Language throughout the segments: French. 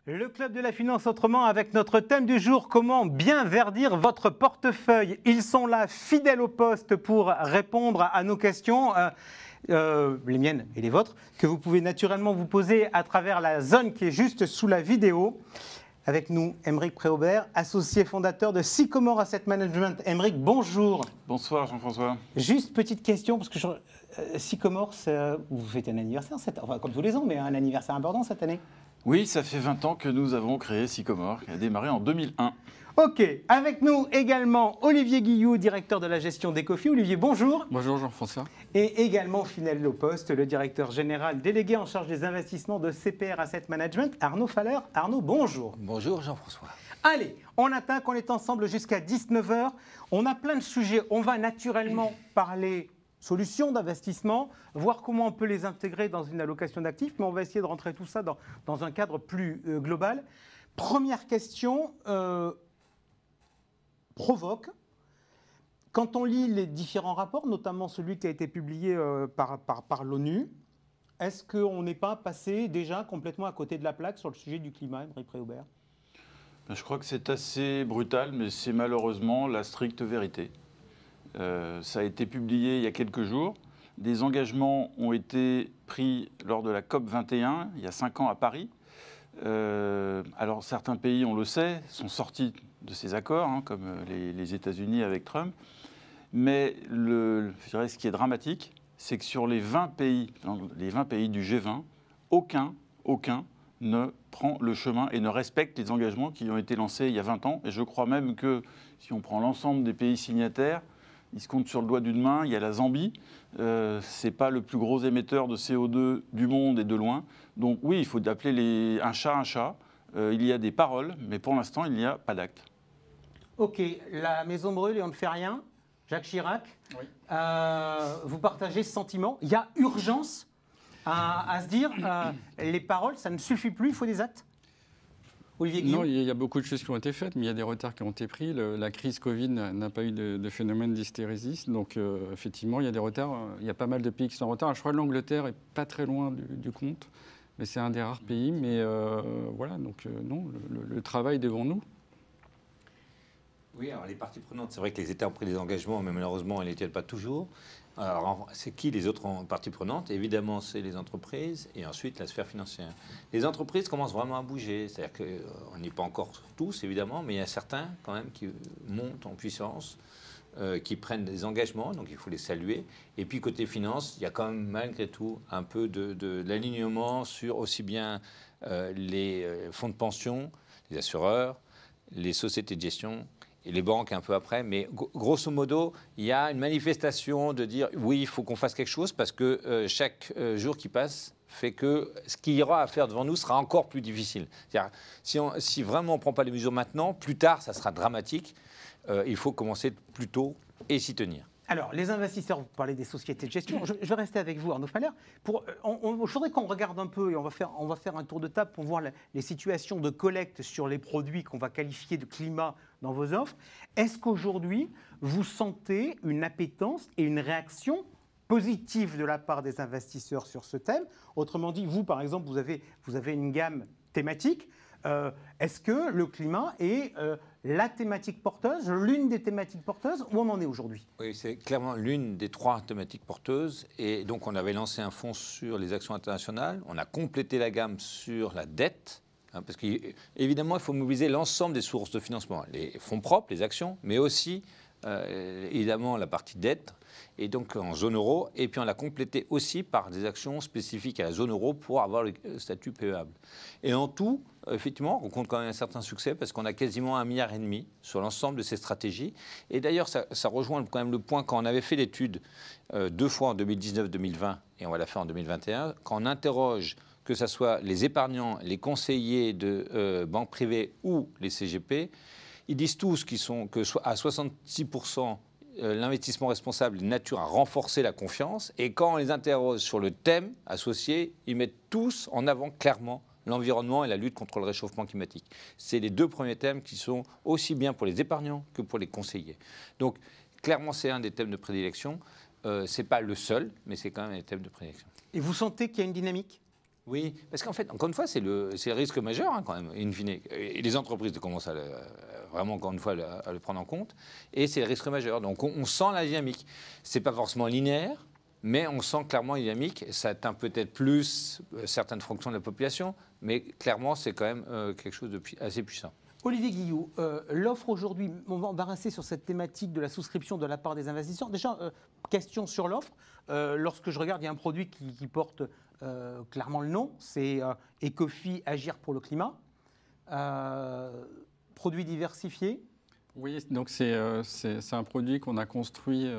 Le Club de la Finance Autrement avec notre thème du jour, comment bien verdir votre portefeuille. Ils sont là, fidèles au poste pour répondre à nos questions, les miennes et les vôtres, que vous pouvez naturellement vous poser à travers la zone qui est juste sous la vidéo. Avec nous, Aymeric Préaubert, associé fondateur de Sycomore Asset Management. Aymeric, bonjour. Bonsoir Jean-François. Juste petite question, parce que Sycomore, vous faites un anniversaire, enfin comme tous les ans, mais un anniversaire important cette année. Oui, ça fait 20 ans que nous avons créé Sycomore, qui a démarré en 2001. Ok, avec nous également Olivier Guillou, directeur de la gestion d'Ecofi. Olivier, bonjour. Bonjour Jean-François. Et également fidèle au poste, le directeur général délégué en charge des investissements de CPR Asset Management, Arnaud Faller. Arnaud, bonjour. Bonjour Jean-François. Allez, on attaque, on est ensemble jusqu'à 19h. On a plein de sujets, on va naturellement parler solutions d'investissement, voir comment on peut les intégrer dans une allocation d'actifs, mais on va essayer de rentrer tout ça dans un cadre plus global. Première question provoque, quand on lit les différents rapports, notamment celui qui a été publié par l'ONU, est-ce qu'on n'est pas passé déjà complètement à côté de la plaque sur le sujet du climat, Aymeric Préaubert ? Je crois que c'est assez brutal, mais c'est malheureusement la stricte vérité. Ça a été publié il y a quelques jours. Des engagements ont été pris lors de la COP 21, il y a 5 ans à Paris. Alors certains pays, on le sait, sont sortis de ces accords, comme les États-Unis avec Trump. Mais je dirais, ce qui est dramatique, c'est que sur les 20 pays du G20, aucun ne prend le chemin et ne respecte les engagements qui ont été lancés il y a 20 ans. Et je crois même que si on prend l'ensemble des pays signataires, il se compte sur le doigt d'une main. Il y a la Zambie, c'est pas le plus gros émetteur de CO2 du monde et de loin. Donc oui, il faut appeler un chat un chat. Il y a des paroles, mais pour l'instant, il n'y a pas d'actes. Ok, la maison brûle et on ne fait rien. Jacques Chirac, oui. Vous partagez ce sentiment. Il y a urgence à se dire, les paroles, ça ne suffit plus, il faut des actes. Olivier Guillaume. Non, il y a beaucoup de choses qui ont été faites, mais il y a des retards qui ont été pris. La crise Covid n'a pas eu de phénomène d'hystérésis. Donc, effectivement, il y a des retards. Il y a pas mal de pays qui sont en retard. Je crois que l'Angleterre n'est pas très loin du compte. Mais c'est un des rares pays. Mais voilà, donc non, le travail devant nous. Oui, alors les parties prenantes, c'est vrai que les États ont pris des engagements, mais malheureusement, ils ne les tiennent pas toujours. Alors, c'est qui les autres parties prenantes? Évidemment, c'est les entreprises et ensuite la sphère financière. Les entreprises commencent vraiment à bouger. C'est-à-dire qu'on n'y est pas encore tous, évidemment, mais il y a certains, quand même, qui montent en puissance, qui prennent des engagements, donc il faut les saluer. Et puis, côté finance, il y a quand même, malgré tout, un peu de l'alignement sur aussi bien les fonds de pension, les assureurs, les sociétés de gestion, et les banques un peu après, mais grosso modo, il y a une manifestation de dire oui, il faut qu'on fasse quelque chose parce que chaque jour qui passe fait que ce qu'il y aura à faire devant nous sera encore plus difficile. C'est-à-dire, si vraiment on ne prend pas les mesures maintenant, plus tard, ça sera dramatique. Il faut commencer plus tôt et s'y tenir. Alors, les investisseurs, vous parlez des sociétés de gestion. Je vais rester avec vous, Arnaud Faller. Je voudrais qu'on regarde un peu, et on va faire un tour de table pour voir les situations de collecte sur les produits qu'on va qualifier de climat dans vos offres. Est-ce qu'aujourd'hui, vous sentez une appétence et une réaction positive de la part des investisseurs sur ce thème? Autrement dit, vous, par exemple, vous avez une gamme thématique. Est-ce que le climat est la thématique porteuse, l'une des thématiques porteuses, où on en est aujourd'hui? Oui, c'est clairement l'une des 3 thématiques porteuses. Et donc, on avait lancé un fonds sur les actions internationales. On a complété la gamme sur la dette. Parce qu'évidemment, il faut mobiliser l'ensemble des sources de financement. Les fonds propres, les actions, mais aussi, évidemment, la partie dette. Et donc en zone euro, et puis on l'a complété aussi par des actions spécifiques à la zone euro pour avoir le statut PEable. Et en tout, effectivement, on compte quand même un certain succès parce qu'on a quasiment 1,5 milliard sur l'ensemble de ces stratégies. Et d'ailleurs, ça rejoint quand même le point quand on avait fait l'étude 2 fois en 2019-2020 et on va la faire en 2021, quand on interroge que ce soit les épargnants, les conseillers de banques privées ou les CGP, ils disent tous que à 66%, l'investissement responsable est de nature à renforcer la confiance. Et quand on les interroge sur le thème associé, ils mettent tous en avant clairement l'environnement et la lutte contre le réchauffement climatique. C'est les 2 premiers thèmes qui sont aussi bien pour les épargnants que pour les conseillers. Donc, clairement, c'est un des thèmes de prédilection. Ce n'est pas le seul, mais c'est quand même un thème de prédilection. Et vous sentez qu'il y a une dynamique? Oui, parce qu'en fait, encore une fois, c'est le risque majeur, hein, quand même, in fine. Et les entreprises commencent vraiment, encore une fois, à le prendre en compte. Et c'est le risque majeur. Donc, on sent la dynamique. Ce n'est pas forcément linéaire, mais on sent clairement la dynamique. Ça atteint peut-être plus certaines fonctions de la population, mais clairement, c'est quand même quelque chose de assez puissant. Olivier Guillou, l'offre aujourd'hui, on va rester sur cette thématique de la souscription de la part des investisseurs. Déjà, question sur l'offre. Lorsque je regarde, il y a un produit qui porte clairement le nom, c'est Ecofi Agir pour le climat. Produit diversifié. Oui, donc c'est un produit qu'on a construit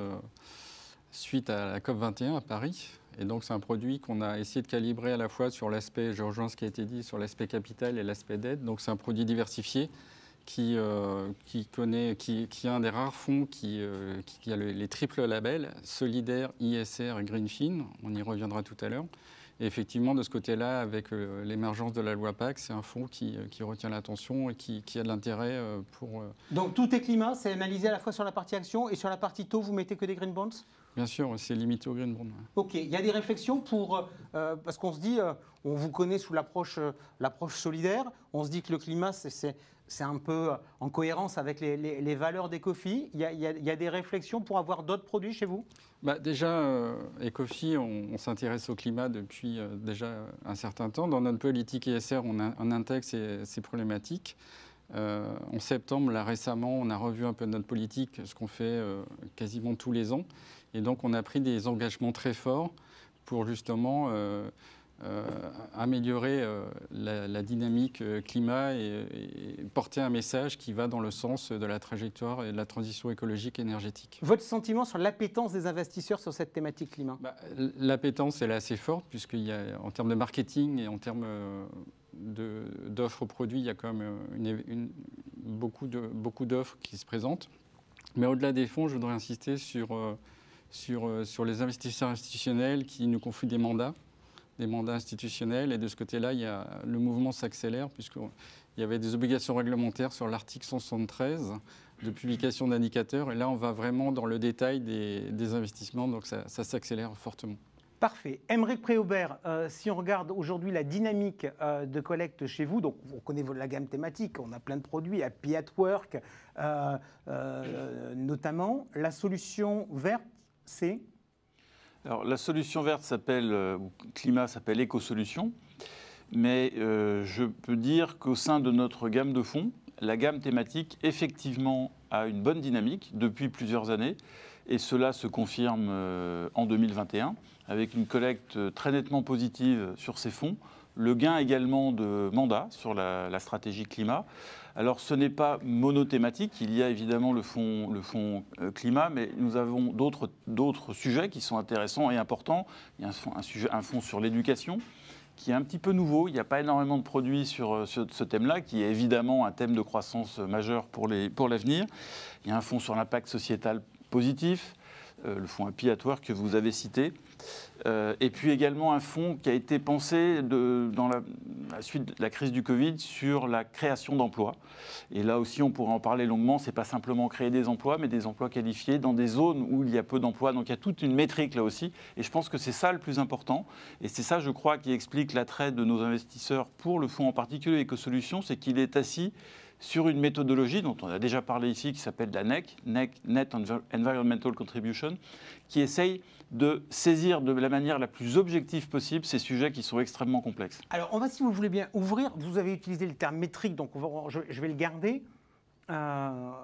suite à la COP21 à Paris. Et donc, c'est un produit qu'on a essayé de calibrer à la fois sur l'aspect, je rejoins ce qui a été dit, sur l'aspect capital et l'aspect dette. Donc, c'est un produit diversifié qui a un des rares fonds qui a les triples labels, solidaire, ISR et Greenfin. On y reviendra tout à l'heure. Et effectivement, de ce côté-là, avec l'émergence de la loi PAC, c'est un fonds qui retient l'attention et qui a de l'intérêt pour... Donc, tout est climat, c'est analysé à la fois sur la partie action et sur la partie taux, vous mettez que des green bonds? Bien sûr, c'est limité au green bond. Ok, il y a des réflexions pour... parce qu'on se dit, on vous connaît sous l'approche solidaire, on se dit que le climat, c'est un peu en cohérence avec les valeurs d'Ecofi. Il y a des réflexions pour avoir d'autres produits chez vous? Déjà, Ecofi, on s'intéresse au climat depuis déjà un certain temps. Dans notre politique ISR, on intègre ces problématiques. En septembre, là récemment, on a revu un peu notre politique, ce qu'on fait quasiment tous les ans. Et donc, on a pris des engagements très forts pour justement améliorer la dynamique climat et porter un message qui va dans le sens de la trajectoire et de la transition écologique et énergétique. Votre sentiment sur l'appétence des investisseurs sur cette thématique climat? L'appétence, elle est assez forte, puisqu'il y a, en termes de marketing et en termes d'offres produits, il y a quand même beaucoup d'offres qui se présentent. Mais au-delà des fonds, je voudrais insister sur les investisseurs institutionnels qui nous confient des mandats institutionnels. Et de ce côté-là, le mouvement s'accélère, puisqu'il y avait des obligations réglementaires sur l'article 173 de publication d'indicateurs. Et là, on va vraiment dans le détail des investissements, donc ça s'accélère fortement. Parfait. Aymeric Préaubert, si on regarde aujourd'hui la dynamique de collecte chez vous, donc on connaît la gamme thématique, on a plein de produits, Happy at Work notamment. La solution verte, c'est? Alors, la solution verte climat s'appelle Éco-Solutions, mais je peux dire qu'au sein de notre gamme de fonds, la gamme thématique, effectivement, a une bonne dynamique depuis plusieurs années, et cela se confirme en 2021, avec une collecte très nettement positive sur ces fonds, le gain également de mandat sur la stratégie climat. Alors ce n'est pas monothématique, il y a évidemment le fonds climat, mais nous avons d'autres sujets qui sont intéressants et importants. Il y a un fonds sur l'éducation qui est un petit peu nouveau, il n'y a pas énormément de produits sur ce thème-là, qui est évidemment un thème de croissance majeur pour l'avenir. Il y a un fonds sur l'impact sociétal positif, le fonds Happy at Work que vous avez cité, et puis également un fonds qui a été pensé dans la suite de la crise du Covid sur la création d'emplois. Et là aussi, on pourrait en parler longuement, ce n'est pas simplement créer des emplois, mais des emplois qualifiés dans des zones où il y a peu d'emplois. Donc il y a toute une métrique là aussi, et je pense que c'est ça le plus important. Et c'est ça, je crois, qui explique l'attrait de nos investisseurs pour le fonds en particulier Éco-Solutions, c'est qu'il est assis sur une méthodologie dont on a déjà parlé ici, qui s'appelle la NEC, Net Environmental Contribution, qui essaye de saisir de la manière la plus objective possible ces sujets qui sont extrêmement complexes. Alors, on va, si vous voulez bien, ouvrir. Vous avez utilisé le terme métrique, donc je vais le garder. L'un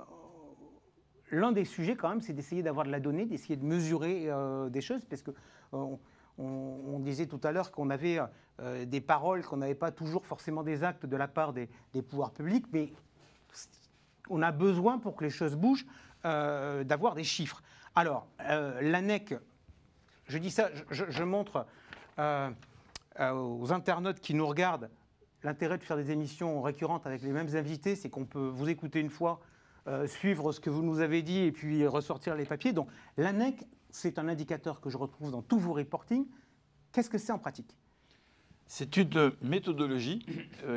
des sujets, quand même, c'est d'essayer d'avoir de la donnée, d'essayer de mesurer des choses, parce que on disait tout à l'heure qu'on avait des paroles, qu'on n'avait pas toujours forcément des actes de la part des pouvoirs publics, mais on a besoin, pour que les choses bougent, d'avoir des chiffres. Alors, l'ANEC, je dis ça, je montre aux internautes qui nous regardent l'intérêt de faire des émissions récurrentes avec les mêmes invités, c'est qu'on peut vous écouter une fois, suivre ce que vous nous avez dit et puis ressortir les papiers. Donc, l'ANEC, c'est un indicateur que je retrouve dans tous vos reportings. Qu'est-ce que c'est en pratique ? C'est une méthodologie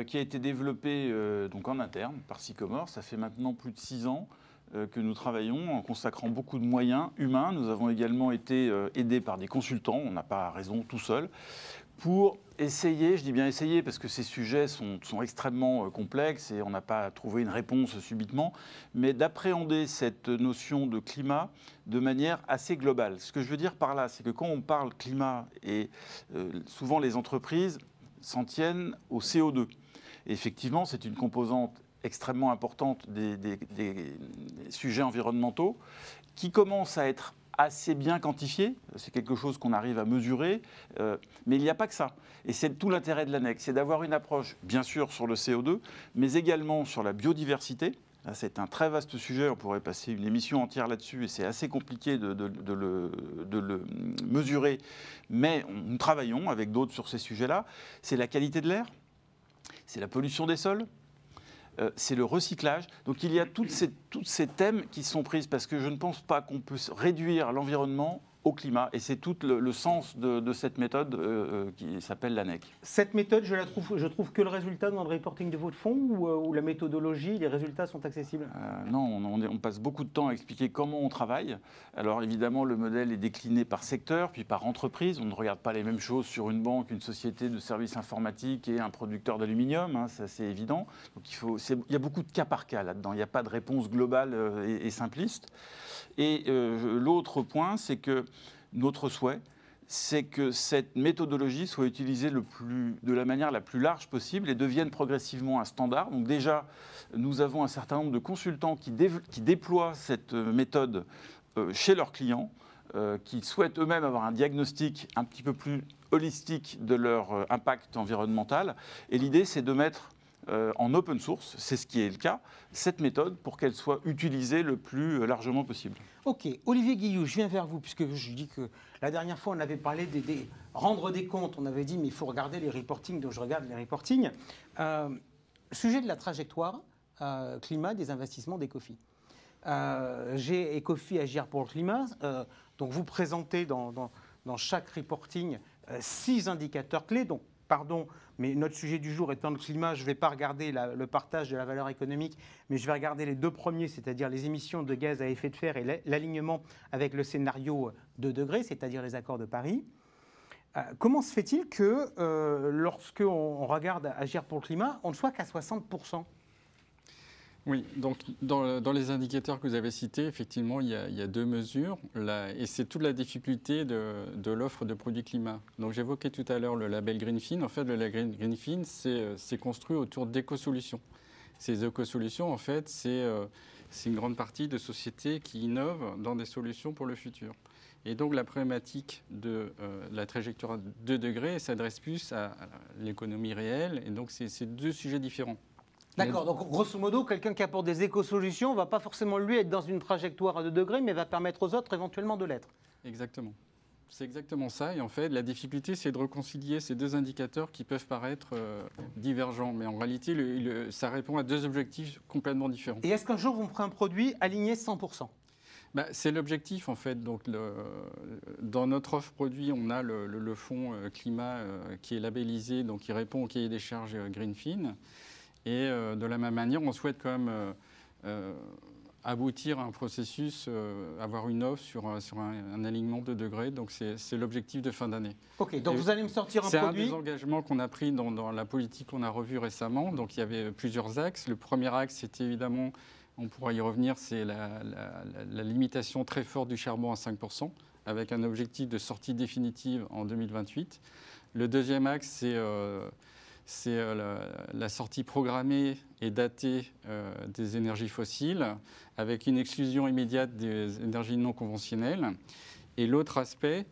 qui a été développée donc en interne par Sycomore. Ça fait maintenant plus de 6 ans que nous travaillons en consacrant beaucoup de moyens humains. Nous avons également été aidés par des consultants, on n'a pas raison tout seul, pour essayer, je dis bien essayer parce que ces sujets sont extrêmement complexes et on n'a pas trouvé une réponse subitement, mais d'appréhender cette notion de climat de manière assez globale. Ce que je veux dire par là, c'est que quand on parle climat, et souvent les entreprises s'en tiennent au CO2. Et effectivement, c'est une composante extrêmement importante des sujets environnementaux qui commence à être assez bien quantifié, c'est quelque chose qu'on arrive à mesurer, mais il n'y a pas que ça. Et c'est tout l'intérêt de l'ANEC, c'est d'avoir une approche, bien sûr, sur le CO2, mais également sur la biodiversité. Là, c'est un très vaste sujet, on pourrait passer une émission entière là-dessus, et c'est assez compliqué de le mesurer, mais nous travaillons avec d'autres sur ces sujets-là. C'est la qualité de l'air, c'est la pollution des sols, c'est le recyclage. Donc il y a tous ces thèmes qui sont prises parce que je ne pense pas qu'on peut réduire l'environnement au climat. Et c'est tout le sens de cette méthode qui s'appelle l'ANEC. Cette méthode, je trouve que le résultat dans le reporting de votre fonds ou la méthodologie, les résultats sont accessibles Non, on passe beaucoup de temps à expliquer comment on travaille. Alors évidemment, le modèle est décliné par secteur, puis par entreprise. On ne regarde pas les mêmes choses sur une banque, une société de services informatiques et un producteur d'aluminium, hein, ça c'est évident. Donc il y a beaucoup de cas par cas là-dedans. Il n'y a pas de réponse globale et simpliste. Et l'autre point, c'est que notre souhait, c'est que cette méthodologie soit utilisée de la manière la plus large possible et devienne progressivement un standard. Donc déjà, nous avons un certain nombre de consultants qui déploient cette méthode chez leurs clients, qui souhaitent eux-mêmes avoir un diagnostic un petit peu plus holistique de leur impact environnemental. Et l'idée, c'est de mettre en open source, c'est ce qui est le cas, cette méthode pour qu'elle soit utilisée le plus largement possible. Ok, Olivier Guillou, je viens vers vous, puisque je dis que la dernière fois, on avait parlé rendre des comptes, on avait dit, mais il faut regarder les reportings, donc je regarde les reportings. Sujet de la trajectoire climat des investissements d'Ecofi. J'ai Ecofi Agir pour le climat, donc vous présentez dans chaque reporting 6 indicateurs clés, donc pardon, mais notre sujet du jour étant le climat, je ne vais pas regarder le partage de la valeur économique, mais je vais regarder les 2 premiers, c'est-à-dire les émissions de gaz à effet de serre et l'alignement avec le scénario 2 degrés, c'est-à-dire les accords de Paris. Comment se fait-il que lorsqu'on regarde Agir pour le climat, on ne soit qu'à 60%? Oui, donc dans les indicateurs que vous avez cités, effectivement, il y a 2 mesures, et c'est toute la difficulté de l'offre de produits climat. Donc j'évoquais tout à l'heure le label Greenfin. En fait, le label Greenfin, c'est construit autour d'éco-solutions. Ces éco-solutions, en fait, c'est une grande partie de sociétés qui innovent dans des solutions pour le futur. Et donc la problématique de la trajectoire 2 degrés s'adresse plus à l'économie réelle, et donc c'est 2 sujets différents. D'accord, donc grosso modo, quelqu'un qui apporte des éco-solutions ne va pas forcément lui être dans une trajectoire à 2 degrés, mais va permettre aux autres éventuellement de l'être. Exactement. C'est exactement ça. Et en fait, la difficulté, c'est de réconcilier ces 2 indicateurs qui peuvent paraître divergents. Mais en réalité, ça répond à 2 objectifs complètement différents. Et est-ce qu'un jour, vous me ferez un produit aligné 100%? C'est l'objectif, en fait. Donc, dans notre offre produit, on a le fonds climat qui est labellisé, donc qui répond au cahier des charges Greenfin. Et de la même manière, on souhaite quand même aboutir à un processus, avoir une offre sur un alignement de degrés. Donc c'est l'objectif de fin d'année. Ok, donc vous allez me sortir un produit. C'est un des engagements qu'on a pris dans la politique qu'on a revue récemment. Donc il y avait plusieurs axes. Le premier axe, c'était évidemment, on pourra y revenir, c'est la limitation très forte du charbon à 5%, avec un objectif de sortie définitive en 2028. Le deuxième axe, c'est la sortie programmée et datée des énergies fossiles, avec une exclusion immédiate des énergies non conventionnelles. Et l'autre aspect,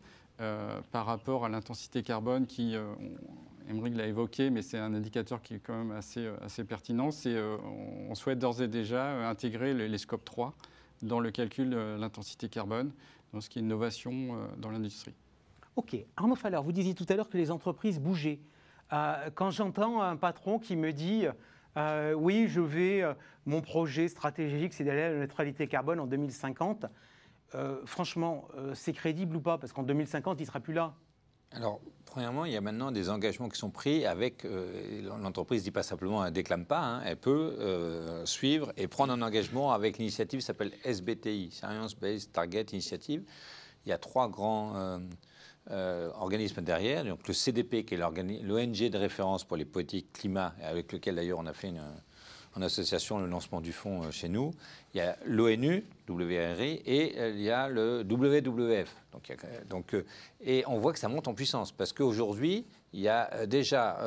par rapport à l'intensité carbone, qui, Aymeric l'a évoqué, mais c'est un indicateur qui est quand même assez pertinent, c'est on souhaite d'ores et déjà intégrer les scopes 3 dans le calcul de l'intensité carbone, dans ce qui est une innovation dans l'industrie. Ok. Arnaud Faller, vous disiez tout à l'heure que les entreprises bougeaient. Quand j'entends un patron qui me dit oui, mon projet stratégique, c'est d'aller à la neutralité carbone en 2050, franchement, c'est crédible ou pas? Parce qu'en 2050, il ne sera plus là. Alors, premièrement, il y a maintenant des engagements qui sont pris avec... l'entreprise ne dit pas simplement, elle ne déclame pas, hein, elle peut suivre et prendre un engagement avec l'initiative qui s'appelle SBTI, Science Based Target Initiative. Il y a 3 grands organismes derrière. Donc, le CDP, qui est l'ONG de référence pour les politiques climat, avec lequel d'ailleurs on a fait en association le lancement du fonds chez nous. Il y a l'ONU, WRI, et il y a le WWF. Et on voit que ça monte en puissance, parce qu'aujourd'hui, il y a déjà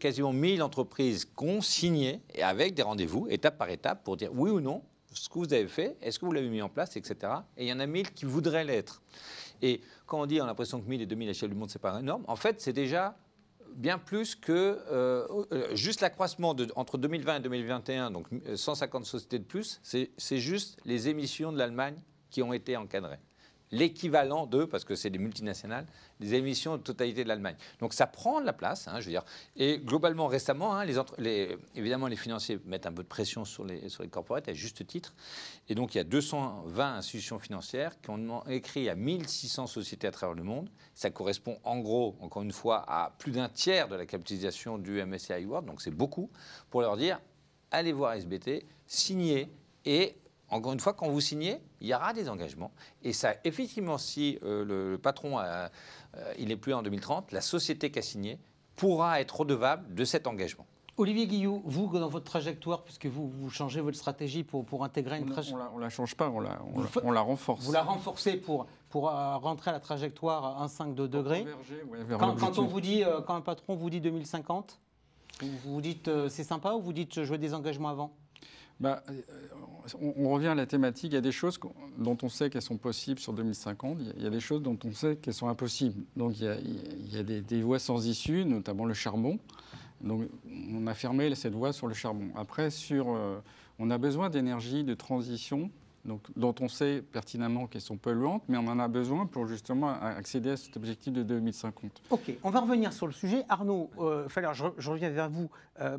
quasiment 1000 entreprises qui ont signé, et avec des rendez-vous, étape par étape, pour dire oui ou non, ce que vous avez fait, est-ce que vous l'avez mis en place, etc. Et il y en a 1000 qui voudraient l'être. Et quand on dit, on a l'impression que 1000 et 2000 à l'échelle du monde, c'est pas énorme, en fait, c'est déjà bien plus que juste l'accroissement entre 2020 et 2021, donc 150 sociétés de plus, c'est juste les émissions de l'Allemagne qui ont été encadrées. L'équivalent de, parce que c'est des multinationales, des émissions de totalité de l'Allemagne. Donc ça prend de la place, je veux dire. Et globalement, récemment, évidemment, les financiers mettent un peu de pression sur les corporates, à juste titre. Et donc il y a 220 institutions financières qui ont écrit à 1600 sociétés à travers le monde. Ça correspond en gros, encore une fois, à plus d'un tiers de la capitalisation du MSCI World, donc c'est beaucoup, pour leur dire, allez voir SBT, signez et... Encore une fois, quand vous signez, il y aura des engagements. Et ça, effectivement, si le patron, il n'est plus en 2030, la société qui a signé pourra être redevable de cet engagement. Olivier Guillou, vous, dans votre trajectoire, puisque vous changez votre stratégie pour intégrer une trajectoire... On ne la change pas, on la renforce. Vous la renforcez pour rentrer à la trajectoire 1,5 degrés. Quand un patron vous dit 2050, vous dites c'est sympa ou vous dites je veux des engagements avant ? On revient à la thématique. Il y a des choses dont on sait qu'elles sont possibles sur 2050. Il y a des choses dont on sait qu'elles sont impossibles. Donc il y a des voies sans issue, notamment le charbon. Donc on a fermé cette voie sur le charbon. Après, on a besoin d'énergie de transition, dont on sait pertinemment qu'elles sont polluantes, mais on en a besoin pour justement accéder à cet objectif de 2050. Ok, on va revenir sur le sujet. Arnaud, je reviens vers vous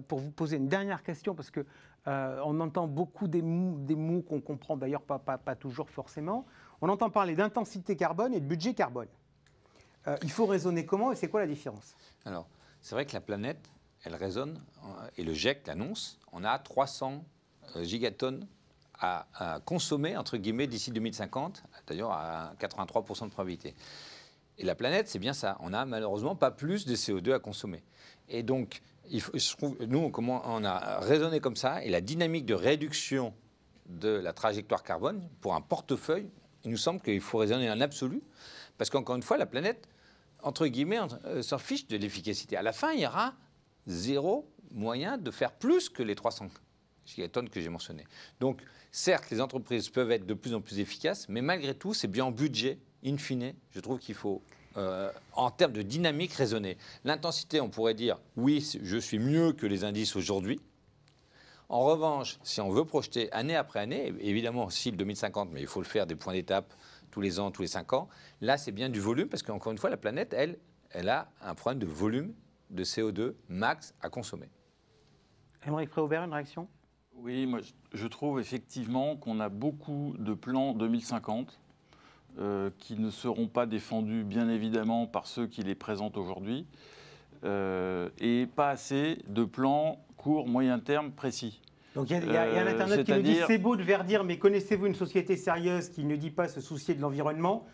pour vous poser une dernière question, parce que on entend beaucoup des mots qu'on comprend d'ailleurs pas toujours forcément. On entend parler d'intensité carbone et de budget carbone. Il faut raisonner comment et c'est quoi la différence ? Alors, c'est vrai que la planète, elle raisonne, et le GIEC l'annonce, on a 300 gigatonnes à consommer, entre guillemets, d'ici 2050, d'ailleurs à 83% de probabilité. Et la planète, c'est bien ça. On n'a malheureusement pas plus de CO2 à consommer. Et donc, je trouve, nous, on a raisonné comme ça, et la dynamique de réduction de la trajectoire carbone, pour un portefeuille, il nous semble qu'il faut raisonner en absolu, parce qu'encore une fois, la planète, entre guillemets, s'en fiche de l'efficacité. À la fin, il y aura zéro moyen de faire plus que les 300 gigatonnes que j'ai mentionnées. Donc, certes, les entreprises peuvent être de plus en plus efficaces, mais malgré tout, c'est bien en budget, in fine, je trouve qu'il faut, en termes de dynamique, raisonner. L'intensité, on pourrait dire, oui, je suis mieux que les indices aujourd'hui. En revanche, si on veut projeter année après année, évidemment, cible 2050, mais il faut le faire des points d'étape tous les ans, tous les 5 ans, là, c'est bien du volume, parce qu'encore une fois, la planète, elle a un problème de volume de CO2 max à consommer. Aymeric Préaubert, une réaction ? Oui, moi je trouve effectivement qu'on a beaucoup de plans 2050 qui ne seront pas défendus bien évidemment par ceux qui les présentent aujourd'hui et pas assez de plans court, moyen terme précis. Donc il y a un internaute qui nous dit c'est beau de Verdir, mais connaissez-vous une société sérieuse qui ne dit pas se soucier de l'environnement ?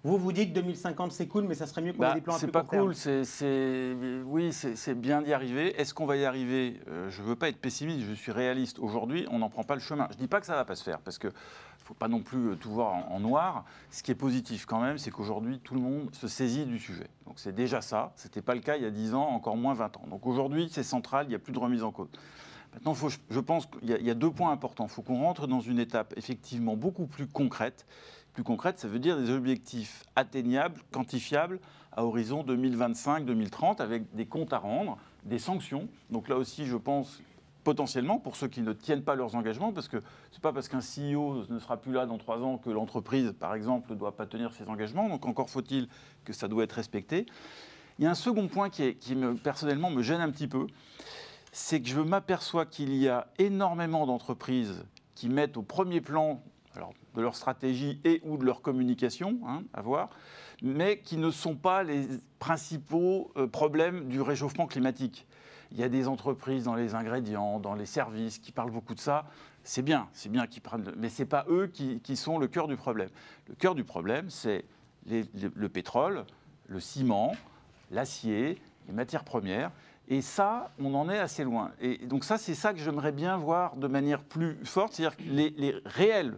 Vous dites 2050 c'est cool, mais ça serait mieux qu'on ait des plans un peu court terme. C'est pas cool, oui, c'est bien d'y arriver. Est-ce qu'on va y arriver ? Je ne veux pas être pessimiste, je suis réaliste. Aujourd'hui, on n'en prend pas le chemin. Je ne dis pas que ça ne va pas se faire, parce qu'il ne faut pas non plus tout voir en noir. Ce qui est positif quand même, c'est qu'aujourd'hui, tout le monde se saisit du sujet. Donc c'est déjà ça. Ce n'était pas le cas il y a 10 ans, encore moins 20 ans. Donc aujourd'hui, c'est central, il n'y a plus de remise en cause. Maintenant, je pense qu'il y a 2 points importants. Il faut qu'on rentre dans une étape effectivement beaucoup plus concrète. Plus concrète, ça veut dire des objectifs atteignables, quantifiables, à horizon 2025-2030, avec des comptes à rendre, des sanctions. Donc là aussi, je pense, potentiellement, pour ceux qui ne tiennent pas leurs engagements, parce que ce n'est pas parce qu'un CEO ne sera plus là dans 3 ans que l'entreprise, par exemple, ne doit pas tenir ses engagements. Donc encore faut-il que ça doit être respecté. Il y a un second point qui personnellement, me gêne un petit peu. C'est que je m'aperçois qu'il y a énormément d'entreprises qui mettent au premier plan de leur stratégie et ou de leur communication, à voir, mais qui ne sont pas les principaux problèmes du réchauffement climatique. Il y a des entreprises dans les ingrédients, dans les services qui parlent beaucoup de ça. C'est bien qu'ils prennent, mais ce n'est pas eux qui sont le cœur du problème. Le cœur du problème, c'est le pétrole, le ciment, l'acier, les matières premières. Et ça, on en est assez loin. Et donc ça, c'est ça que j'aimerais bien voir de manière plus forte, c'est-à-dire que les réels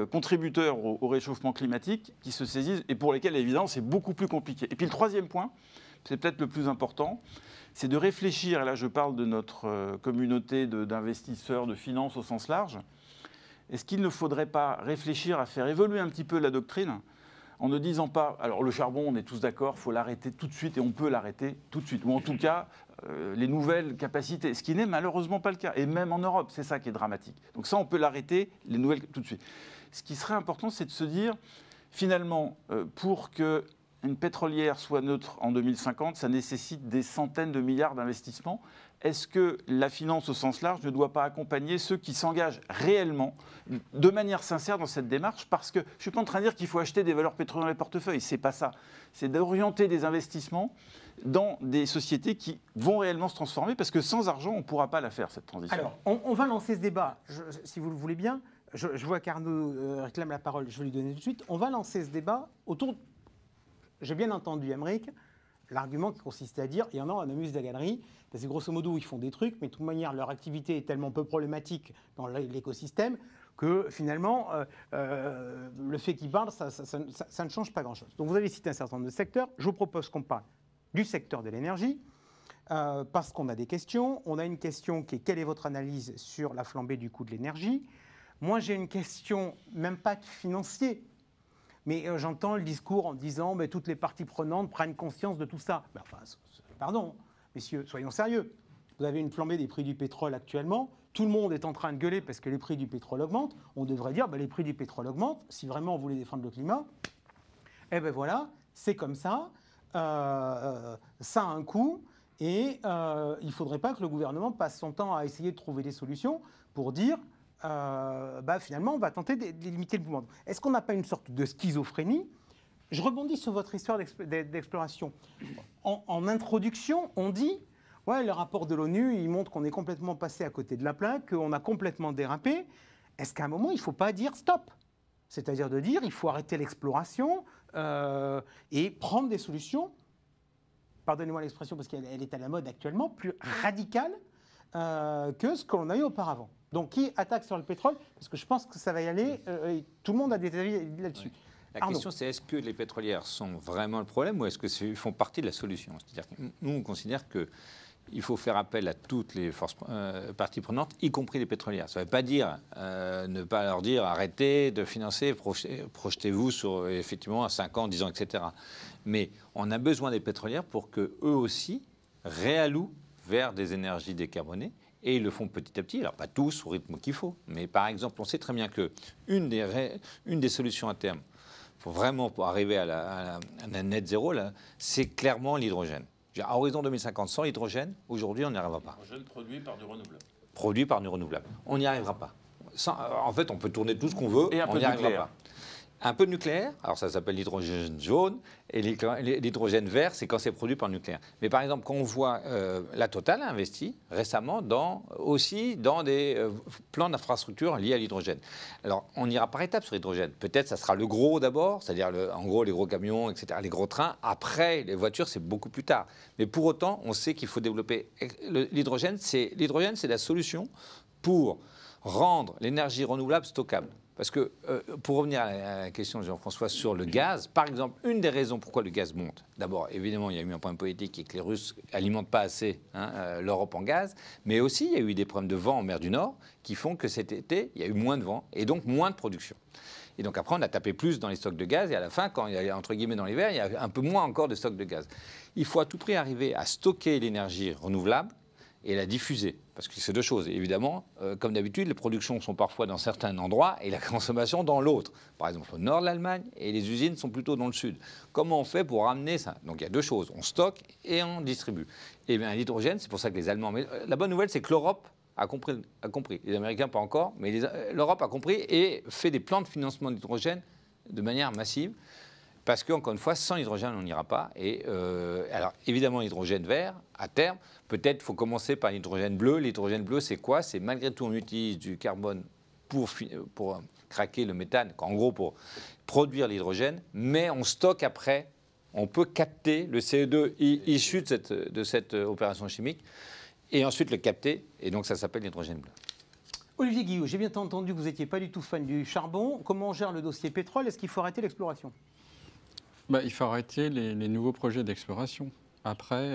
contributeurs au réchauffement climatique qui se saisissent et pour lesquels, évidemment, c'est beaucoup plus compliqué. Et puis le troisième point, c'est peut-être le plus important, c'est de réfléchir, et là je parle de notre communauté d'investisseurs, de finances au sens large, est-ce qu'il ne faudrait pas réfléchir à faire évoluer un petit peu la doctrine en ne disant pas, alors le charbon, on est tous d'accord, il faut l'arrêter tout de suite et on peut l'arrêter tout de suite, ou en tout cas les nouvelles capacités, ce qui n'est malheureusement pas le cas, et même en Europe, c'est ça qui est dramatique. Donc ça, on peut l'arrêter, les nouvelles tout de suite. Ce qui serait important, c'est de se dire, finalement, pour que une pétrolière soit neutre en 2050, ça nécessite des centaines de milliards d'investissements. Est-ce que la finance au sens large ne doit pas accompagner ceux qui s'engagent réellement, de manière sincère dans cette démarche? Parce que je ne suis pas en train de dire qu'il faut acheter des valeurs pétrolières dans les portefeuilles, ce n'est pas ça. C'est d'orienter des investissements dans des sociétés qui vont réellement se transformer, parce que sans argent, on ne pourra pas la faire, cette transition. Alors, on va lancer ce débat, si vous le voulez bien. Je vois qu'Arnaud réclame la parole, je vais lui donner tout de suite. On va lancer ce débat autour... J'ai bien entendu, Aymeric, l'argument qui consistait à dire il y en a, on amuse la galerie, parce que grosso modo, ils font des trucs, mais de toute manière, leur activité est tellement peu problématique dans l'écosystème que finalement, le fait qu'ils parlent, ça ne change pas grand-chose. Donc vous avez cité un certain nombre de secteurs. Je vous propose qu'on parle du secteur de l'énergie, parce qu'on a des questions. On a une question qui est quelle est votre analyse sur la flambée du coût de l'énergie? Moi, j'ai une question, même pas financière. Mais j'entends le discours en disant que toutes les parties prenantes prennent conscience de tout ça. Ben, enfin, pardon, messieurs, soyons sérieux. Vous avez une flambée des prix du pétrole actuellement. Tout le monde est en train de gueuler parce que les prix du pétrole augmentent. On devrait dire les prix du pétrole augmentent. Si vraiment on voulait défendre le climat, eh bien voilà, c'est comme ça. Ça a un coût. Et il ne faudrait pas que le gouvernement passe son temps à essayer de trouver des solutions pour dire... finalement, on va tenter de limiter le mouvement. Est-ce qu'on n'a pas une sorte de schizophrénie? Je rebondis sur votre histoire d'exploration. En introduction, on dit, ouais, le rapport de l'ONU, il montre qu'on est complètement passé à côté de la plaque, qu'on a complètement dérapé. Est-ce qu'à un moment, il ne faut pas dire stop? C'est-à-dire de dire, il faut arrêter l'exploration et prendre des solutions, pardonnez-moi l'expression parce qu'elle est à la mode actuellement, plus radicales que ce qu'on a eu auparavant. Donc, qui attaque sur le pétrole? Parce que je pense que ça va y aller. Tout le monde a des avis là-dessus. Oui. La question, c'est est-ce que les pétrolières sont vraiment le problème ou est-ce qu'ils font partie de la solution? C'est-à-dire que nous, on considère qu'il faut faire appel à toutes les forces parties prenantes, y compris les pétrolières. Ça ne veut pas dire ne pas leur dire arrêtez de financer, projetez-vous sur effectivement à 5 ans, 10 ans, etc. Mais on a besoin des pétrolières pour qu'eux aussi réallouent vers des énergies décarbonées. Et ils le font petit à petit, alors pas tous au rythme qu'il faut, mais par exemple, on sait très bien qu'une des solutions à terme, faut vraiment pour arriver à la net zéro, c'est clairement l'hydrogène. À horizon 2050, sans hydrogène, aujourd'hui, on n'y arrivera pas. L'hydrogène produit par du renouvelable. Produit par du renouvelable. On n'y arrivera pas. En fait, on peut tourner tout ce qu'on veut, et on n'y arrivera pas. Un peu de nucléaire, alors ça s'appelle l'hydrogène jaune, et l'hydrogène vert, c'est quand c'est produit par le nucléaire. Mais par exemple, quand on voit la Total a investi récemment aussi dans des plans d'infrastructure liés à l'hydrogène. Alors, on ira par étapes sur l'hydrogène. Peut-être ça sera le gros d'abord, c'est-à-dire en gros les gros camions, etc., les gros trains. Après, les voitures, c'est beaucoup plus tard. Mais pour autant, on sait qu'il faut développer l'hydrogène. L'hydrogène, c'est la solution pour rendre l'énergie renouvelable stockable. Parce que, pour revenir à la question de Jean-François sur le gaz, par exemple, une des raisons pourquoi le gaz monte, d'abord, évidemment, il y a eu un point politique et que les Russes n'alimentent pas assez l'Europe en gaz, mais aussi il y a eu des problèmes de vent en mer du Nord qui font que cet été, il y a eu moins de vent et donc moins de production. Et donc après, on a tapé plus dans les stocks de gaz et à la fin, quand il y a, entre guillemets, dans l'hiver, il y a un peu moins encore de stocks de gaz. Il faut à tout prix arriver à stocker l'énergie renouvelable et la diffuser. Parce que c'est deux choses. Et évidemment, comme d'habitude, les productions sont parfois dans certains endroits et la consommation dans l'autre. Par exemple, au nord de l'Allemagne et les usines sont plutôt dans le sud. Comment on fait pour ramener ça? Donc il y a deux choses. On stocke et on distribue. Et bien l'hydrogène, c'est pour ça que les Allemands... Mais la bonne nouvelle, c'est que l'Europe a compris. Les Américains, pas encore, mais l'Europe a compris et fait des plans de financement d'hydrogène de manière massive. Parce qu'encore une fois, sans l'hydrogène, on n'ira pas. Et alors, évidemment, l'hydrogène vert, à terme, peut-être il faut commencer par l'hydrogène bleu. L'hydrogène bleu, c'est quoi? C'est malgré tout, on utilise du carbone pour craquer le méthane, en gros pour produire l'hydrogène, mais on stocke après, on peut capter le CO2 issu de cette opération chimique, et ensuite le capter, et donc ça s'appelle l'hydrogène bleu. Olivier Guillot, j'ai bien entendu que vous n'étiez pas du tout fan du charbon. Comment on gère le dossier pétrole? Est-ce qu'il faut arrêter l'exploration? Il faut arrêter les nouveaux projets d'exploration. Après,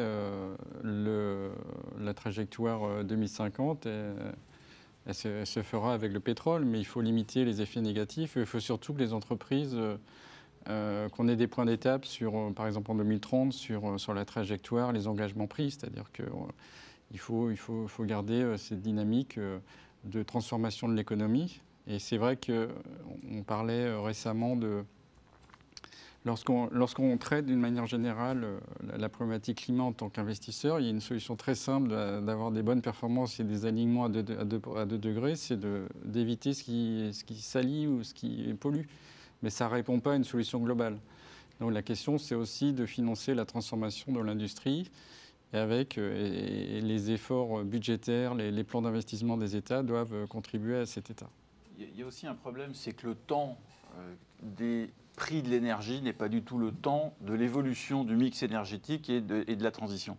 la trajectoire 2050, elle se fera avec le pétrole, mais il faut limiter les effets négatifs. Il faut surtout que les entreprises, qu'on ait des points d'étape, par exemple en 2030, sur la trajectoire, les engagements pris. C'est-à-dire qu'il faut garder cette dynamique de transformation de l'économie. Et c'est vrai qu'on parlait récemment de... Lorsqu'on traite d'une manière générale la problématique climat en tant qu'investisseur, il y a une solution très simple d'avoir des bonnes performances et des alignements à 2 degrés, c'est d'éviter ce qui salit ou ce qui pollue. Mais ça ne répond pas à une solution globale. Donc la question, c'est aussi de financer la transformation de l'industrie et les efforts budgétaires, les plans d'investissement des États doivent contribuer à cet état. Il y a aussi un problème, c'est que le temps des prix de l'énergie n'est pas du tout le temps de l'évolution du mix énergétique et de la transition.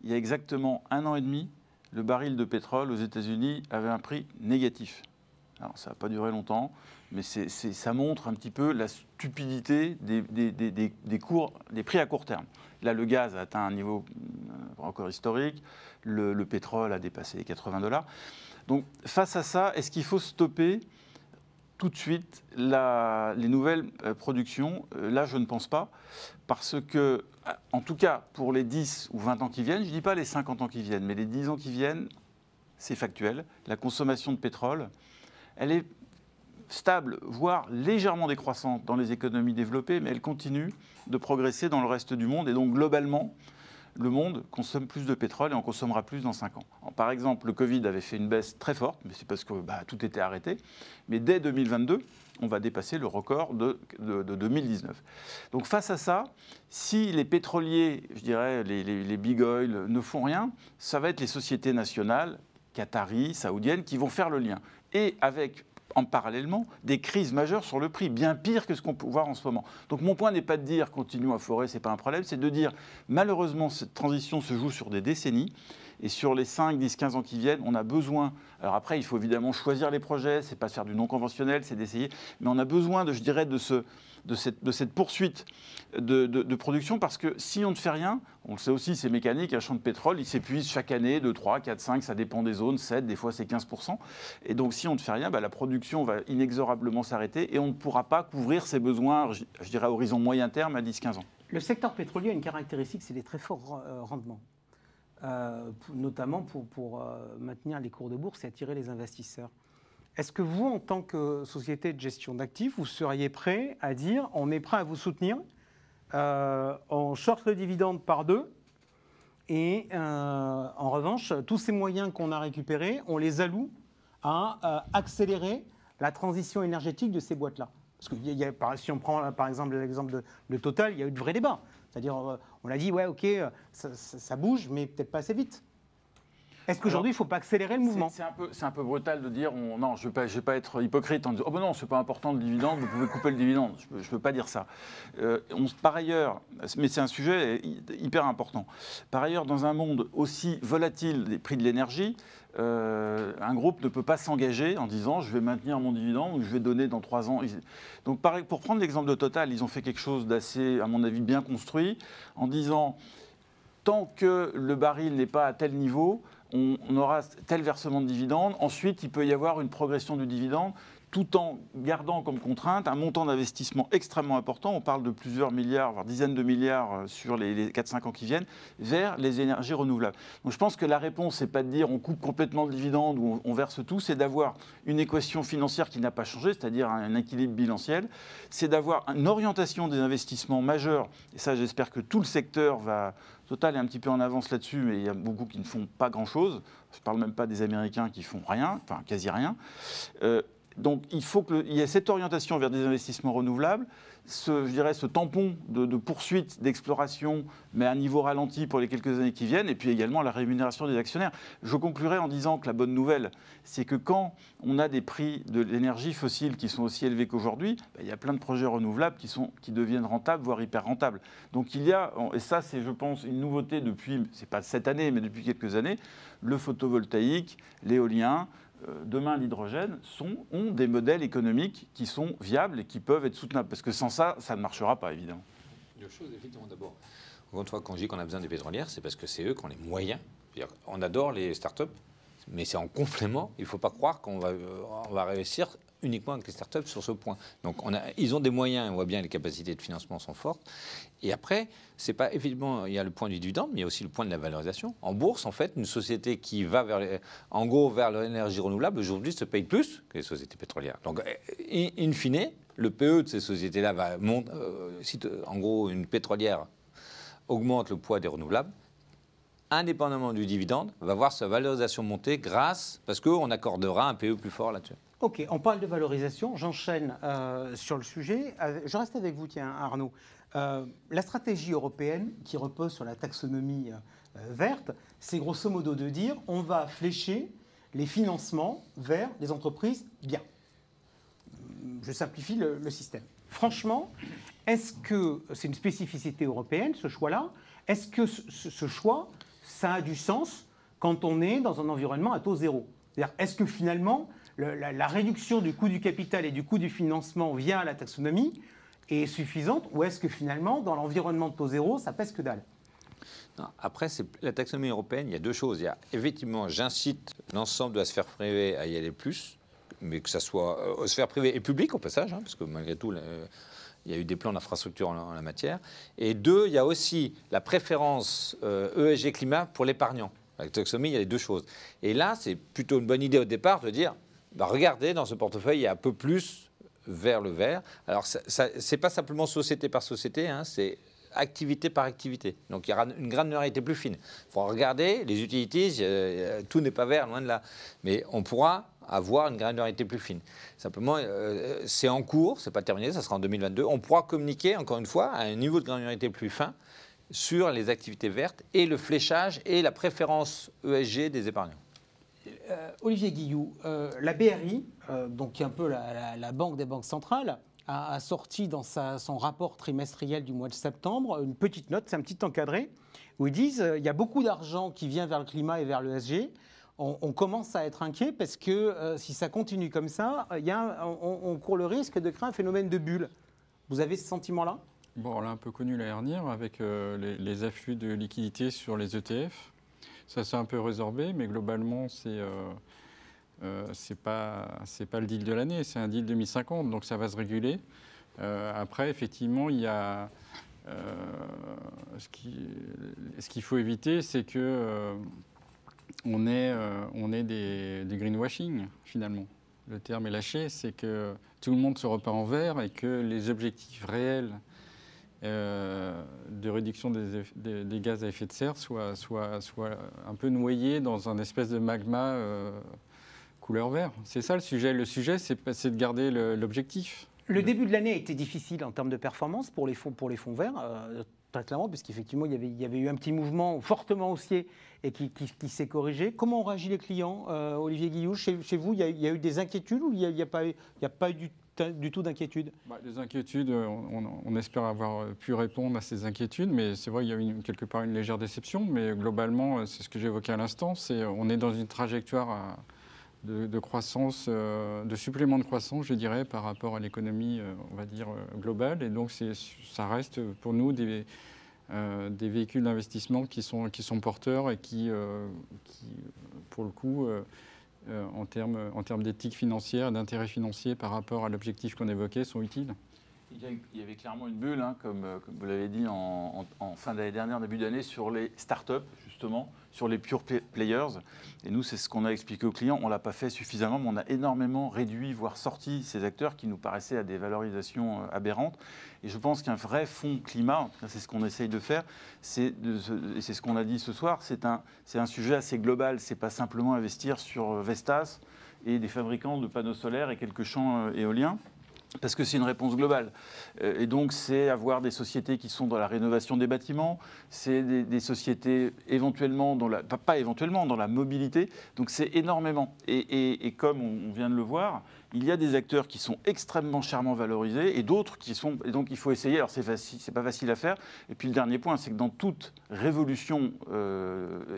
Il y a exactement 1 an et demi, le baril de pétrole aux États-Unis avait un prix négatif. Alors ça n'a pas duré longtemps, mais ça montre un petit peu la stupidité des prix à court terme. Là, le gaz a atteint un niveau encore historique, le pétrole a dépassé les $80. Donc face à ça, est-ce qu'il faut stopper tout de suite les nouvelles productions? Là, je ne pense pas, parce que, en tout cas, pour les 10 ou 20 ans qui viennent, je ne dis pas les 50 ans qui viennent, mais les 10 ans qui viennent, c'est factuel. La consommation de pétrole, elle est stable, voire légèrement décroissante dans les économies développées, mais elle continue de progresser dans le reste du monde. Et donc, globalement, le monde consomme plus de pétrole et en consommera plus dans 5 ans. Alors, par exemple, le Covid avait fait une baisse très forte, mais c'est parce que tout était arrêté. Mais dès 2022, on va dépasser le record de 2019. Donc face à ça, si les pétroliers, je dirais les big oil, ne font rien, ça va être les sociétés nationales, qataries, saoudiennes, qui vont faire le lien. Et avec... en parallèlement, des crises majeures sur le prix, bien pire que ce qu'on peut voir en ce moment. Donc mon point n'est pas de dire continuons à forer, ce n'est pas un problème, c'est de dire malheureusement cette transition se joue sur des décennies et sur les 5, 10, 15 ans qui viennent, on a besoin, alors après il faut évidemment choisir les projets, c'est pas faire du non conventionnel, c'est d'essayer, mais on a besoin de cette poursuite de production, parce que si on ne fait rien, on le sait aussi, c'est mécanique, un champ de pétrole, il s'épuise chaque année de 3, 4, 5, ça dépend des zones, 7, des fois c'est 15%. Et donc si on ne fait rien, la production va inexorablement s'arrêter et on ne pourra pas couvrir ses besoins, je dirais à horizon moyen terme, à 10-15 ans. Le secteur pétrolier a une caractéristique, c'est des très forts rendements, notamment pour maintenir les cours de bourse et attirer les investisseurs. Est-ce que vous, en tant que société de gestion d'actifs, vous seriez prêt à dire on est prêt à vous soutenir, on short le dividende par 2 et en revanche, tous ces moyens qu'on a récupérés, on les alloue à accélérer la transition énergétique de ces boîtes-là? Parce que si on prend par exemple l'exemple de Total, il y a eu de vrais débats. C'est-à-dire, on a dit, ouais, ok, ça bouge, mais peut-être pas assez vite. Est-ce qu'aujourd'hui, il ne faut pas accélérer le mouvement? C'est un peu brutal de dire, non, je ne vais pas être hypocrite en disant, oh ben non, ce n'est pas important le dividende, vous pouvez couper le dividende. Je ne peux pas dire ça. Par ailleurs, mais c'est un sujet hyper important, par ailleurs, dans un monde aussi volatile des prix de l'énergie, un groupe ne peut pas s'engager en disant, je vais maintenir mon dividende ou je vais donner dans 3 ans. Donc, pour prendre l'exemple de Total, ils ont fait quelque chose d'assez, à mon avis, bien construit, en disant, tant que le baril n'est pas à tel niveau, on aura tel versement de dividendes. Ensuite, il peut y avoir une progression du dividende tout en gardant comme contrainte un montant d'investissement extrêmement important. On parle de plusieurs milliards, voire dizaines de milliards sur les 4-5 ans qui viennent, vers les énergies renouvelables. Donc je pense que la réponse, ce n'est pas de dire on coupe complètement le dividende ou on verse tout, c'est d'avoir une équation financière qui n'a pas changé, c'est-à-dire un équilibre bilanciel. C'est d'avoir une orientation des investissements majeurs, et ça j'espère que tout le secteur va... Total est un petit peu en avance là-dessus, mais il y a beaucoup qui ne font pas grand-chose. Je ne parle même pas des Américains qui font rien, enfin quasi rien. Donc il faut qu'il y ait cette orientation vers des investissements renouvelables, je dirais ce tampon de poursuite, d'exploration, mais à un niveau ralenti pour les quelques années qui viennent, et puis également la rémunération des actionnaires. Je conclurai en disant que la bonne nouvelle, c'est que quand on a des prix de l'énergie fossile qui sont aussi élevés qu'aujourd'hui, il y a plein de projets renouvelables qui deviennent rentables, voire hyper rentables. Donc il y a, et ça c'est je pense une nouveauté depuis, c'est pas cette année, mais depuis quelques années, le photovoltaïque, l'éolien, demain l'hydrogène, ont des modèles économiques qui sont viables et qui peuvent être soutenables. Parce que sans ça, ça ne marchera pas, évidemment. Deux choses, effectivement, d'abord. Encore une fois, quand je dis qu'on a besoin des pétrolières, c'est parce que c'est eux qui ont les moyens. On adore les start-up, mais c'est en complément. Il ne faut pas croire qu'on va réussir uniquement avec les start-up sur ce point. Donc ils ont des moyens, on voit bien les capacités de financement sont fortes. Et après, c'est pas évidemment, il y a le point du dividende, mais il y a aussi le point de la valorisation. En bourse, en fait, une société qui va vers l'énergie renouvelable, aujourd'hui, se paye plus que les sociétés pétrolières. Donc, in fine, le PE de ces sociétés-là va monter. Si en gros, une pétrolière augmente le poids des renouvelables, indépendamment du dividende, va voir sa valorisation monter parce qu'on accordera un PE plus fort là-dessus. Ok, on parle de valorisation, j'enchaîne sur le sujet. Je reste avec vous, tiens, Arnaud. La stratégie européenne qui repose sur la taxonomie verte, c'est grosso modo de dire on va flécher les financements vers les entreprises bien. Je simplifie le système. Franchement, est-ce que c'est une spécificité européenne, ce choix-là? Est-ce que ce choix, ça a du sens quand on est dans un environnement à taux zéro? C'est-à-dire, est-ce que finalement, la réduction du coût du capital et du coût du financement via la taxonomie est suffisante, ou est-ce que finalement, dans l'environnement de taux zéro, ça pèse que dalle? Non, après, la taxonomie européenne, il y a deux choses. Il y a effectivement, j'incite l'ensemble de la sphère privée à y aller plus, mais que ça soit sphère privée et publique au passage, parce que malgré tout, il y a eu des plans d'infrastructure en la matière. Et deux, il y a aussi la préférence ESG climat pour l'épargnant. Avec la taxonomie, il y a les deux choses. Et là, c'est plutôt une bonne idée au départ de dire, regardez, dans ce portefeuille, il y a un peu plus vers le vert. Alors, c'est pas simplement société par société, c'est activité par activité. Donc, il y aura une granularité plus fine. Il faut regarder les utilities, tout n'est pas vert, loin de là. Mais on pourra avoir une granularité plus fine. Simplement, c'est en cours, c'est pas terminé, ça sera en 2022. On pourra communiquer, encore une fois, à un niveau de granularité plus fin sur les activités vertes et le fléchage et la préférence ESG des épargnants. Olivier Guilloux, la BRI, donc qui est un peu la banque des banques centrales, a sorti dans son rapport trimestriel du mois de septembre une petite note, c'est un petit encadré, où ils disent il y a beaucoup d'argent qui vient vers le climat et vers l'ESG. On commence à être inquiet parce que si ça continue comme ça, on court le risque de créer un phénomène de bulle. Vous avez ce sentiment-là? Bon, on l'a un peu connu l'année dernière avec les afflux de liquidités sur les ETF. Ça s'est un peu résorbé, mais globalement, c'est pas le deal de l'année, c'est un deal 2050, donc ça va se réguler. Après, effectivement, il y a ce qu'il faut éviter, c'est que on ait des greenwashing finalement. Le terme est lâché, c'est que tout le monde se repeint en vert et que les objectifs réels de réduction des gaz à effet de serre soient un peu noyés dans un espèce de magma couleur vert. C'est ça le sujet. Le sujet, c'est de garder l'objectif. Le début de l'année a été difficile en termes de performance pour les fonds verts, très clairement, puisqu'effectivement, il y avait eu un petit mouvement fortement haussier et qui s'est corrigé. Comment ont réagi les clients, Olivier Guilloux? Chez vous, il y a eu des inquiétudes ou il n'y a pas eu du tout d'inquiétude? Des inquiétudes, on espère avoir pu répondre à ces inquiétudes, mais c'est vrai qu'il y a eu quelque part une légère déception, mais globalement, c'est ce que j'évoquais à l'instant, on est dans une trajectoire de croissance, de supplément de croissance, je dirais, par rapport à l'économie, on va dire, globale, et donc ça reste pour nous des véhicules d'investissement qui sont porteurs et qui pour le coup, en termes d'éthique financière, d'intérêt financier par rapport à l'objectif qu'on évoquait, sont utiles. Il y avait clairement une bulle, hein, comme vous l'avez dit en fin d'année dernière, début d'année, sur les startups, justement, sur les pure players. Et nous, c'est ce qu'on a expliqué aux clients. On ne l'a pas fait suffisamment, mais on a énormément réduit, voire sorti ces acteurs qui nous paraissaient à des valorisations aberrantes. Et je pense qu'un vrai fonds climat, c'est ce qu'on essaye de faire, et c'est ce qu'on a dit ce soir, c'est un sujet assez global. Ce n'est pas simplement investir sur Vestas et des fabricants de panneaux solaires et quelques champs éoliens. Parce que c'est une réponse globale. Et donc, c'est avoir des sociétés qui sont dans la rénovation des bâtiments, c'est des sociétés éventuellement, pas éventuellement, dans la mobilité. Donc, c'est énormément. Et comme on vient de le voir, il y a des acteurs qui sont extrêmement chèrement valorisés et d'autres qui sont... Et donc, il faut essayer. Alors, c'est pas facile à faire. Et puis, le dernier point, c'est que dans toute révolution,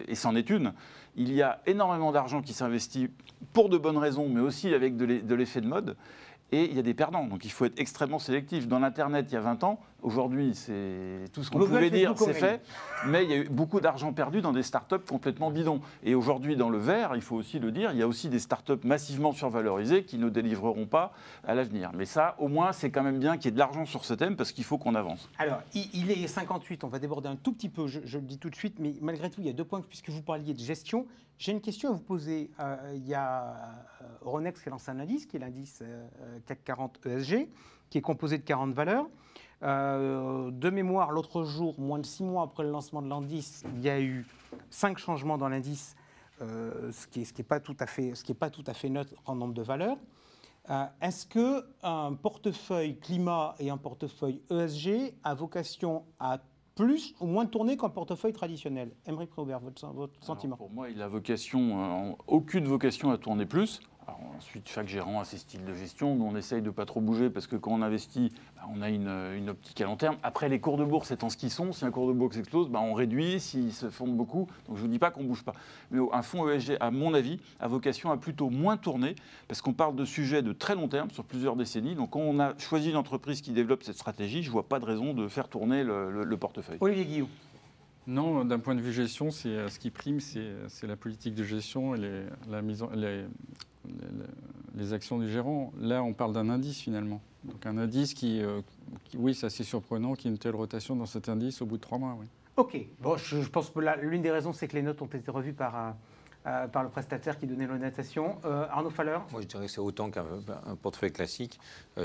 et c'en est une, il y a énormément d'argent qui s'investit pour de bonnes raisons, mais aussi avec de l'effet de mode. Et il y a des perdants, donc il faut être extrêmement sélectif. Dans l'Internet, il y a 20 ans, aujourd'hui, c'est tout ce qu'on pouvait dire, c'est fait. Mais il y a eu beaucoup d'argent perdu dans des startups complètement bidons. Et aujourd'hui, dans le vert, il faut aussi le dire, il y a aussi des startups massivement survalorisées qui ne délivreront pas à l'avenir. Mais ça, au moins, c'est quand même bien qu'il y ait de l'argent sur ce thème parce qu'il faut qu'on avance. Alors, il est 58, on va déborder un tout petit peu, je le dis tout de suite, mais malgré tout, il y a 2 points, puisque vous parliez de gestion. J'ai une question à vous poser. Il y a Euronext qui a lancé un indice, qui est l'indice CAC 40 ESG, qui est composé de 40 valeurs. De mémoire, l'autre jour, moins de 6 mois après le lancement de l'indice, il y a eu 5 changements dans l'indice, ce qui n'est pas tout à fait neutre en nombre de valeurs. Est-ce qu'un portefeuille climat et un portefeuille ESG a vocation à plus ou moins tourner qu'un portefeuille traditionnel? Aymeric Préaubert, votre sentiment? Alors pour moi, il a aucune vocation à tourner plus. Alors ensuite, chaque gérant a ses styles de gestion. Nous, on essaye de ne pas trop bouger parce que quand on investit, on a une optique à long terme. Après, les cours de bourse étant ce qu'ils sont, si un cours de bourse explose, on réduit, s'ils se fondent beaucoup. Donc je ne vous dis pas qu'on ne bouge pas. Mais un fonds ESG, à mon avis, a vocation à plutôt moins tourner parce qu'on parle de sujets de très long terme, sur plusieurs décennies. Donc quand on a choisi une entreprise qui développe cette stratégie, je ne vois pas de raison de faire tourner le portefeuille. Olivier Guillou. Non, d'un point de vue gestion, ce qui prime, c'est la politique de gestion et les actions du gérant. Là, on parle d'un indice finalement. Donc un indice qui oui, c'est assez surprenant qu'il y ait une telle rotation dans cet indice au bout de 3 mois. Oui. Ok. Bon, je pense que l'une des raisons, c'est que les notes ont été revues par le prestataire qui donnait la notation. Arnaud Faller. Moi, je dirais que c'est autant qu'un portefeuille classique.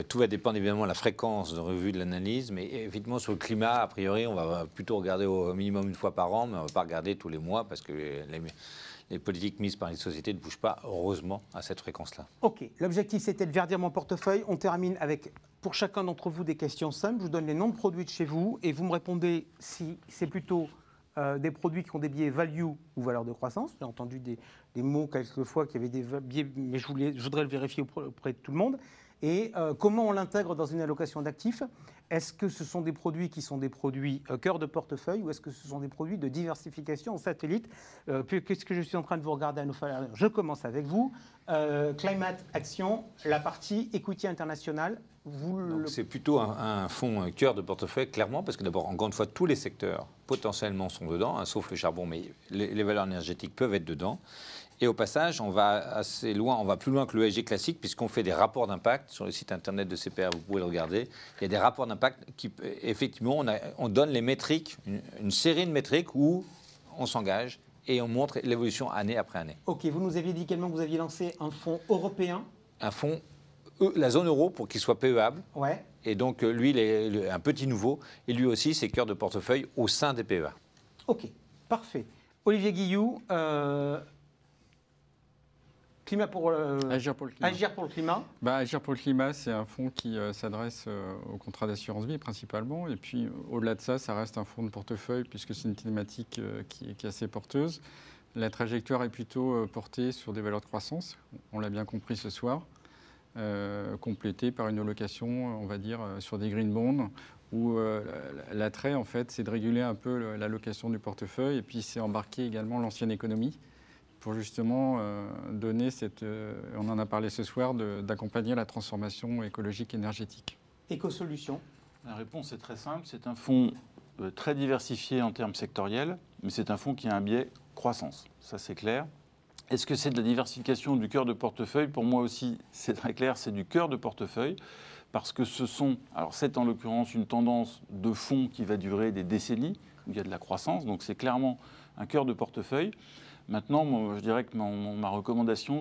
Tout va dépendre évidemment de la fréquence de revue de l'analyse, mais évidemment sur le climat, a priori, on va plutôt regarder au minimum une fois par an, mais on ne va pas regarder tous les mois parce que les politiques mises par les sociétés ne bougent pas, heureusement, à cette fréquence-là. Ok. L'objectif, c'était de verdir mon portefeuille. On termine avec, pour chacun d'entre vous, des questions simples. Je vous donne les noms de produits de chez vous et vous me répondez si c'est plutôt des produits qui ont des biais value ou valeur de croissance. J'ai entendu des mots quelquefois qui avaient des biais, mais je voudrais le vérifier auprès de tout le monde. Et comment on l'intègre dans une allocation d'actifs? Est-ce que ce sont des produits qui sont des produits cœur de portefeuille ou est-ce que ce sont des produits de diversification en satellite? Qu'est-ce que je suis en train de vous regarder à nos faire? Je commence avec vous. Climate Action, la partie equity international. C'est plutôt un fonds cœur de portefeuille, clairement, parce que d'abord, encore une fois, tous les secteurs potentiellement sont dedans, sauf le charbon, mais les valeurs énergétiques peuvent être dedans. Et au passage, on va assez loin, on va plus loin que l'ESG classique, puisqu'on fait des rapports d'impact sur le site internet de CPR, vous pouvez le regarder. Il y a des rapports d'impact qui, effectivement, on donne les métriques, une série de métriques où on s'engage et on montre l'évolution année après année. Ok, vous nous aviez dit également que vous aviez lancé un fonds européen. Un fonds, la zone euro, pour qu'il soit PEable. Ouais. Et donc, lui, il est un petit nouveau. Et lui aussi, c'est cœur de portefeuille au sein des PEA. Ok, parfait. Olivier Guillou, Agir pour le climat. Agir pour le climat. Agir pour le climat, c'est un fonds qui s'adresse aux contrats d'assurance vie principalement. Et puis, au-delà de ça, ça reste un fonds de portefeuille puisque c'est une thématique qui est assez porteuse. La trajectoire est plutôt portée sur des valeurs de croissance, on l'a bien compris ce soir, complétée par une allocation, on va dire, sur des green bonds, où l'attrait, en fait, c'est de réguler un peu l'allocation du portefeuille et puis c'est embarquer également l'ancienne économie pour justement donner on en a parlé ce soir, d'accompagner la transformation écologique énergétique. Écosolutions. La réponse est très simple, c'est un fonds très diversifié en termes sectoriels, mais c'est un fonds qui a un biais croissance, ça c'est clair. Est-ce que c'est de la diversification du cœur de portefeuille? Pour moi aussi, c'est très clair, c'est du cœur de portefeuille, parce que c'est en l'occurrence une tendance de fond qui va durer des décennies, où il y a de la croissance, donc c'est clairement un cœur de portefeuille. Maintenant, moi, je dirais que ma recommandation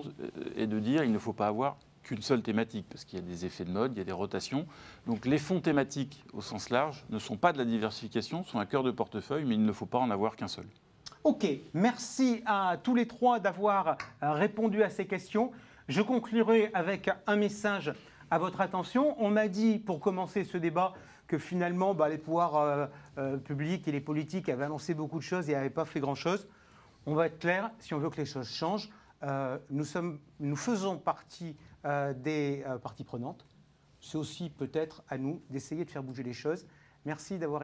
est de dire qu'il ne faut pas avoir qu'une seule thématique, parce qu'il y a des effets de mode, il y a des rotations. Donc les fonds thématiques au sens large ne sont pas de la diversification, sont un cœur de portefeuille, mais il ne faut pas en avoir qu'un seul. Ok, merci à tous les trois d'avoir répondu à ces questions. Je conclurai avec un message à votre attention. On m'a dit, pour commencer ce débat, que finalement, les pouvoirs publics et les politiques avaient annoncé beaucoup de choses et n'avaient pas fait grand-chose. On va être clair, si on veut que les choses changent, nous faisons partie des parties prenantes. C'est aussi peut-être à nous d'essayer de faire bouger les choses. Merci d'avoir